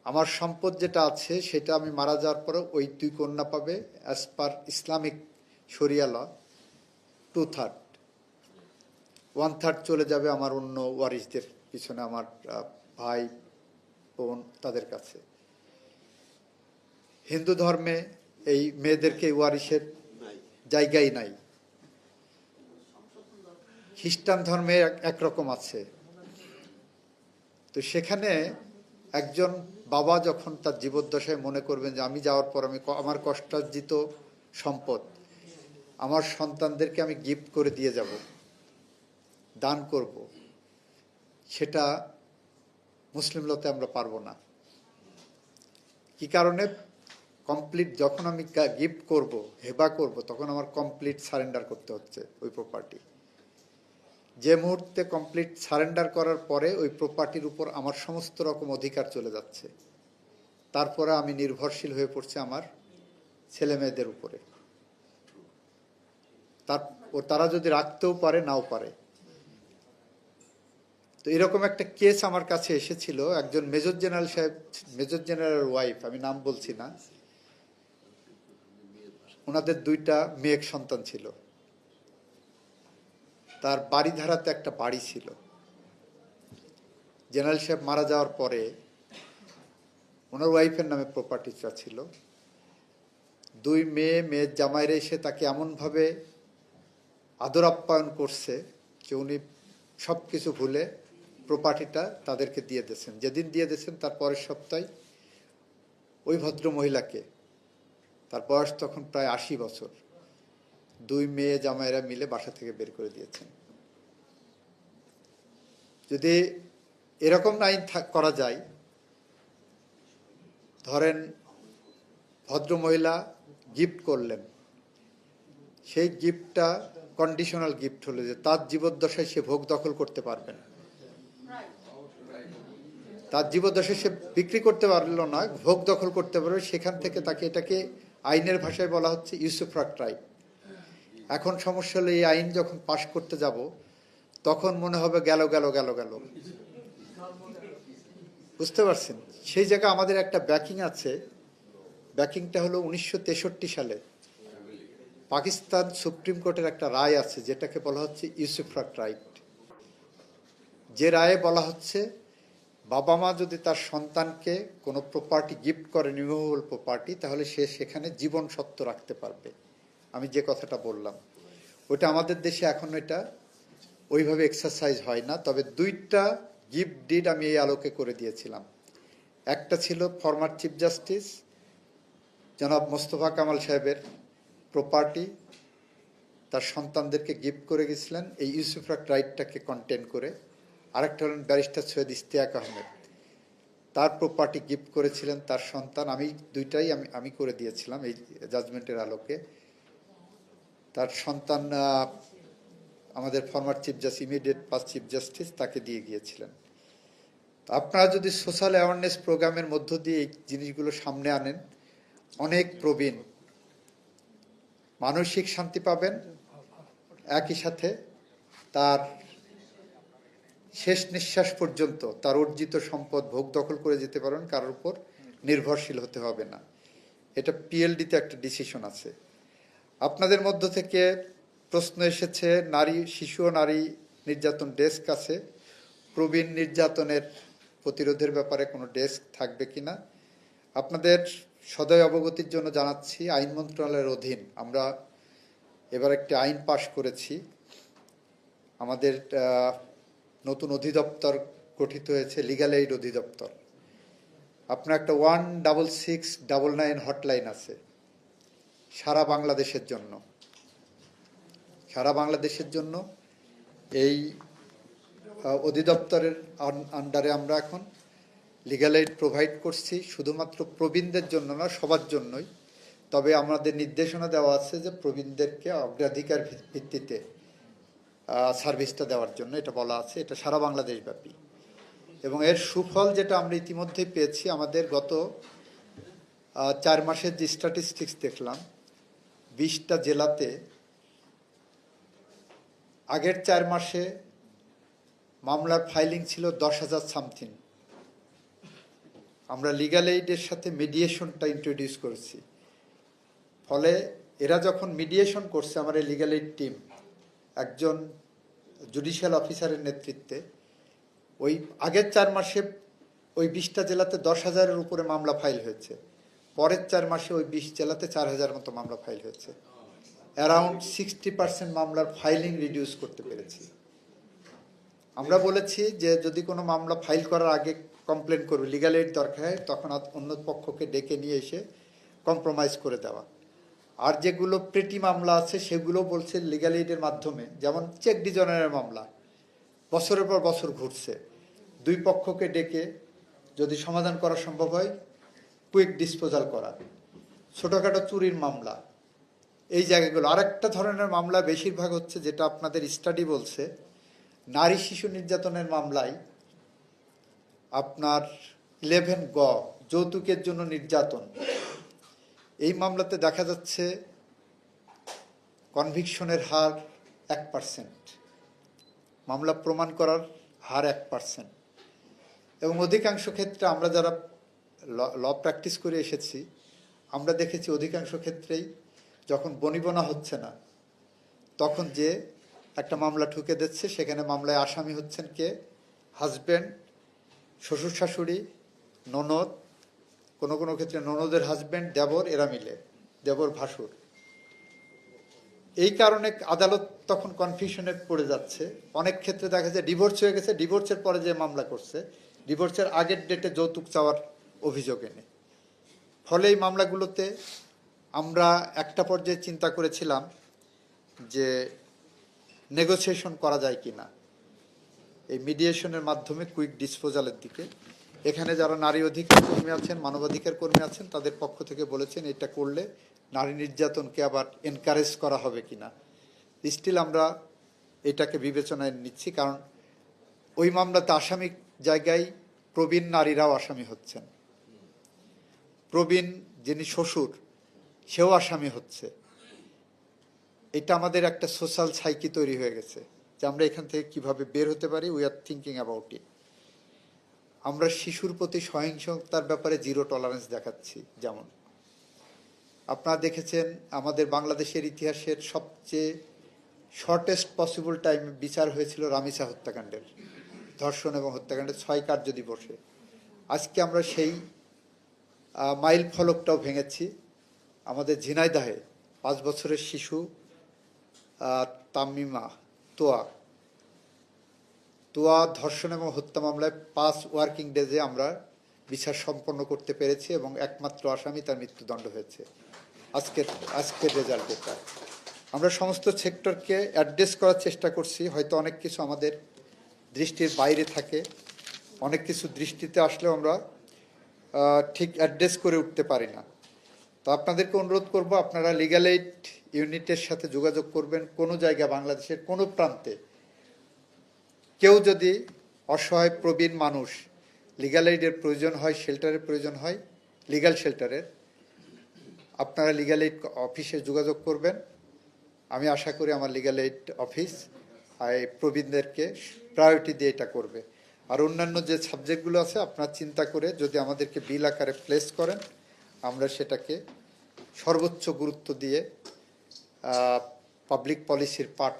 আমার সম্পদ যেটা আছে সেটা আমি মারা যাওয়ার পরে ওই 2 কন্যা পাবে অ্যাজ পার ইসলামিক শরিয়া ল। 2/3, 1/3 চলে যাবে আমার অন্য ওয়ারিসদের পিছনে, আমার ভাই বোন তাদের কাছে। হিন্দু ধর্মে এই মেয়েদেরকে ওয়ারিসের জায়গাই নাই। খ্রিস্টান ধর্মে একরকম আছে। তো সেখানে একজন বাবা যখন তার জীবদ্দশায় মনে করবেন যে আমি যাওয়ার পর আমার কষ্টার্জিত সম্পদ আমার সন্তানদেরকে আমি গিফট করে দিয়ে যাব, দান করব, সেটা মুসলিম লতে আমরা পারবো না। কি কারণে? কমপ্লিট যখন আমি গিফট করব, হেবা করব, তখন আমার কমপ্লিট সারেন্ডার করতে হচ্ছে ওই প্রপার্টি। যে মুহূর্তে কমপ্লিট সারেন্ডার করার পরে ওই প্রপার্টির উপর আমার সমস্ত রকম অধিকার চলে যাচ্ছে, তারপরে আমি নির্ভরশীল হয়ে পড়ছি আমার ছেলে মেয়েদের উপরে। তারা যদি রাখতেও পারে নাও পারে। তো এরকম একটা কেস আমার কাছে এসেছিল। একজন মেজর জেনারেল সাহেব, মেজর জেনারেলের ওয়াইফ, আমি নাম বলছি না, ওনাদের 2টা মেয়ে সন্তান ছিল। তার বাড়িধারাতে একটা বাড়ি ছিল। জেনারেল সাহেব মারা যাওয়ার পরে ওনার ওয়াইফের নামে প্রপার্টিটা ছিল। 2 মেয়ের জামাইরে এসে তাকে এমনভাবে আদর আপ্যায়ন করছে যে উনি সব কিছু ভুলে প্রপার্টিটা তাদেরকে দিয়ে দিয়েছেন। যেদিন দিয়ে দিয়েছেন তার পরের সপ্তাহে ওই ভদ্র মহিলাকে, তার বয়স তখন প্রায় 80 বছর, 2 মেয়ে জামাইরা মিলে বাসা থেকে বের করে দিয়েছেন। যদি এরকম আইন করা যায়, ধরেন ভদ্র মহিলা গিফট করলেন, সেই গিফটটা কন্ডিশনাল গিফট হলো যে তার জীবদ্দশায় সে ভোগ দখল করতে পারবেন। তার জীবদ্দশায় সে বিক্রি করতে পারলো না, ভোগ দখল করতে পারবে। সেখান থেকে তাকে, এটাকে আইনের ভাষায় বলা হচ্ছে ইউসুফরাট রাইট। এখন সমস্যা হলো এই আইন যখন পাশ করতে যাব তখন মনে হবে গেল গেল গেল গেল, বুঝতে পারছেন? সেই জায়গায় আমাদের একটা ব্যাকিং আছে। ব্যাকিংটা হলো 1963 সালে পাকিস্তান সুপ্রিম কোর্টের একটা রায় আছে যেটাকে বলা হচ্ছে ইউসুফরাট রাইট। যে রায়ে বলা হচ্ছে বাবা মা যদি তার সন্তানকে কোনো প্রপার্টি গিফট করে, রিমুভেবল প্রপার্টি, তাহলে সে সেখানে জীবন সত্ত্ব রাখতে পারবে। আমি যে কথাটা বললাম ওটা আমাদের দেশে এখন এটা ওইভাবে এক্সারসাইজ হয় না। তবে 2টা গিফট ডিড আমি এই আলোকে করে দিয়েছিলাম। একটা ছিল ফরমার চিফ জাস্টিস জনাব মোস্তফা কামাল সাহেবের প্রপার্টি তার সন্তানদেরকে গিফট করে গেছিলেন এই ইউসুফরাট রাইটটাকে কন্টেন করে। আরেকটা হলেন ব্যারিস্টার সৈয়দ ইশতিয়াক আহমেদ, তার প্রপার্টি গিফট করেছিলেন তার সন্তান। আমি 2টাই আমি করে দিয়েছিলাম এই জাজমেন্টের আলোকে। তার সন্তান আমাদের former chief justice, immediate past chief justice, তাকে দিয়ে গিয়েছিলেন। তো আপনারা যদি সোশ্যাল অ্যাওয়ারনেস প্রোগ্রামের মধ্য দিয়ে এই জিনিসগুলো সামনে আনেন, অনেক প্রবীণ মানসিক শান্তি পাবেন, একই সাথে তার শেষ নিঃশ্বাস পর্যন্ত তার অর্জিত সম্পদ ভোগ দখল করে যেতে পারেন, কারোর উপর নির্ভরশীল হতে হবে না। এটা পিএলডিতে একটা ডিসিশন আছে। আপনাদের মধ্য থেকে প্রশ্ন এসেছে নারী, শিশু ও নারী নির্যাতন ডেস্ক আছে, প্রবীণ নির্যাতনের প্রতিরোধের ব্যাপারে কোনো ডেস্ক থাকবে কিনা। আপনাদের সদয় অবগতির জন্য জানাচ্ছি, আইন মন্ত্রণালয়ের অধীন আমরা এবার একটি আইন পাশ করেছি। আমাদের নতুন অধিদপ্তর গঠিত হয়েছে, লিগ্যাল এইড অধিদপ্তর। আপনার একটা 16699 হটলাইন আছে সারা বাংলাদেশের জন্য। সারা বাংলাদেশের জন্য এই অধিদপ্তরের আন্ডারে আমরা এখন লিগ্যাল এইড প্রোভাইড করছি, শুধুমাত্র প্রবীণদের জন্য না, সবার জন্যই। তবে আমাদের নির্দেশনা দেওয়া আছে যে প্রবীণদেরকে অগ্রাধিকার ভিত্তিতে সার্ভিসটা দেওয়ার জন্য, এটা বলা আছে। এটা সারা বাংলাদেশ ব্যাপী এবং এর সুফল যেটা আমরা ইতিমধ্যে পেয়েছি, আমাদের গত 4 মাসের যে স্ট্যাটিস্টিক্স দেখলাম, 20টা জেলাতে আগের 4 মাসে মামলার ফাইলিং ছিল 10,000 সামথিং, আমরা লিগ্যাল এইডের সাথে মিডিয়েশনটা ইন্ট্রোডিউস করেছি। ফলে এরা যখন মিডিয়েশন করছে, আমার এই লিগ্যাল এইড টিম একজন জুডিশিয়াল অফিসারের নেতৃত্বে, ওই আগের 4 মাসে ওই 20টা জেলাতে 10,000-এর উপরে মামলা ফাইল হয়েছে। পরের 4 মাসে ওই 20 জেলাতে 4,000 মতো মামলা ফাইল হয়েছে। অ্যারাউন্ড 60% মামলার ফাইলিং রিডিউস করতে পেরেছি। আমরা বলেছি যে যদি কোনো মামলা ফাইল করার আগে কমপ্লেন করবে, লিগ্যাল এইড দরকার হয়, তখন অন্য পক্ষকে ডেকে নিয়ে এসে কম্প্রোমাইজ করে দেওয়া। আর যেগুলো প্রিটি মামলা আছে সেগুলো বলছে লিগ্যাল এইডের মাধ্যমে, যেমন চেক ডিজনারের মামলা বছরের পর বছর ঘুরছে, 2 পক্ষকে ডেকে যদি সমাধান করা সম্ভব হয় কুইক ডিসপোজাল করা। ছোটোখাটো চুরির মামলা, এই জায়গাগুলো। আরেকটা ধরনের মামলা বেশিরভাগ হচ্ছে, যেটা আপনাদের স্টাডি বলছে, নারী শিশু নির্যাতনের মামলায় আপনার 11 গ যৌতুকের জন্য নির্যাতন, এই মামলাতে দেখা যাচ্ছে কনভিকশনের হার 1%, মামলা প্রমাণ করার হার 1%। এবং অধিকাংশ ক্ষেত্রে আমরা যারা ল প্র্যাকটিস করে এসেছি, আমরা দেখেছি অধিকাংশ ক্ষেত্রেই যখন বনিবনা হচ্ছে না, তখন যে একটা মামলা ঠুকে দিচ্ছে, সেখানে মামলায় আসামি হচ্ছেন কে? হাজব্যান্ড, শ্বশুর শাশুড়ি, ননদ, কোনো কোনো ক্ষেত্রে ননদের হাজব্যান্ড, দেবর, এরা মিলে, দেবর ভাসুর। এই কারণে আদালত তখন কনফিউশনে পড়ে যাচ্ছে। অনেক ক্ষেত্রে দেখা যায় ডিভোর্স হয়ে গেছে, ডিভোর্সের পরে যে মামলা করছে, ডিভোর্সের আগের ডেটে যৌতুক চাওয়ার অভিযোগ এনে। ফলে এই মামলাগুলোতে আমরা একটা পর্যায়ে চিন্তা করেছিলাম যে নেগোসিয়েশন করা যায় কি না, এই মিডিয়েশনের মাধ্যমে কুইক ডিসপোজালের দিকে। এখানে যারা নারী অধিকার কর্মী আছেন, মানবাধিকার কর্মী আছেন, তাদের পক্ষ থেকে বলেছেন এটা করলে নারী নির্যাতনকে আবার এনকারেজ করা হবে কিনা। স্টিল আমরা এটাকে বিবেচনায় নিচ্ছি, কারণ ওই মামলাতে আসামি জায়গায় প্রবীণ নারীরাও আসামি হচ্ছেন। প্রবীণ যিনি শ্বশুর, সেও আসামি হচ্ছে। এটা আমাদের একটা সোশ্যাল সাইকি তৈরি হয়ে গেছে যে আমরা এখান থেকে কিভাবে বের হতে পারি। We are thinking about it. আমরা শিশুর প্রতি সহিংসতার ব্যাপারে 0 টলারেন্স দেখাচ্ছি। যেমন আপনারা দেখেছেন আমাদের বাংলাদেশের ইতিহাসের সবচেয়ে শর্টেস্ট পসিবল টাইমে বিচার হয়েছিল রামিসা হত্যাকাণ্ডের, ধর্ষণ এবং হত্যাকাণ্ডের 6 কার্য দিবসে। আজকে আমরা সেই মাইল ফলকটাও ভেঙেছি। আমাদের ঝিনাইদহে 5 বছরের শিশু তামিমা তোয়া ধর্ষণ এবং হত্যা মামলায় 5 ওয়ার্কিং ডেজে আমরা বিচার সম্পন্ন করতে পেরেছি এবং একমাত্র আসামি, তার মৃত্যুদণ্ড হয়েছে। আজকের রেজাল্ট এটা। আমরা সমস্ত সেক্টরকে অ্যাড্রেস করার চেষ্টা করছি। হয়তো অনেক কিছু আমাদের দৃষ্টির বাইরে থাকে, অনেক কিছু দৃষ্টিতে আসলেও আমরা ঠিক অ্যাড্রেস করে উঠতে পারি না। তো আপনাদেরকে অনুরোধ করব, আপনারা লিগ্যাল এইড ইউনিটের সাথে যোগাযোগ করবেন। কোনো জায়গায় বাংলাদেশের কোনো প্রান্তে কেউ যদি অসহায় প্রবীণ মানুষ, লিগ্যাল এইডের প্রয়োজন হয়, শেল্টারের প্রয়োজন হয়, লিগ্যাল শেল্টারের, আপনারা লিগ্যাল এইড অফিসে যোগাযোগ করবেন। আমি আশা করি আমার লিগ্যাল এইড অফিস এই প্রবীণদেরকে প্রায়োরিটি দিয়ে এটা করবে। আর অন্যান্য যে সাবজেক্টগুলো আছে আপনারা চিন্তা করে যদি আমাদেরকে বিল আকারে প্লেস করেন, আমরা সেটাকে সর্বোচ্চ গুরুত্ব দিয়ে পাবলিক পলিসির পার্ট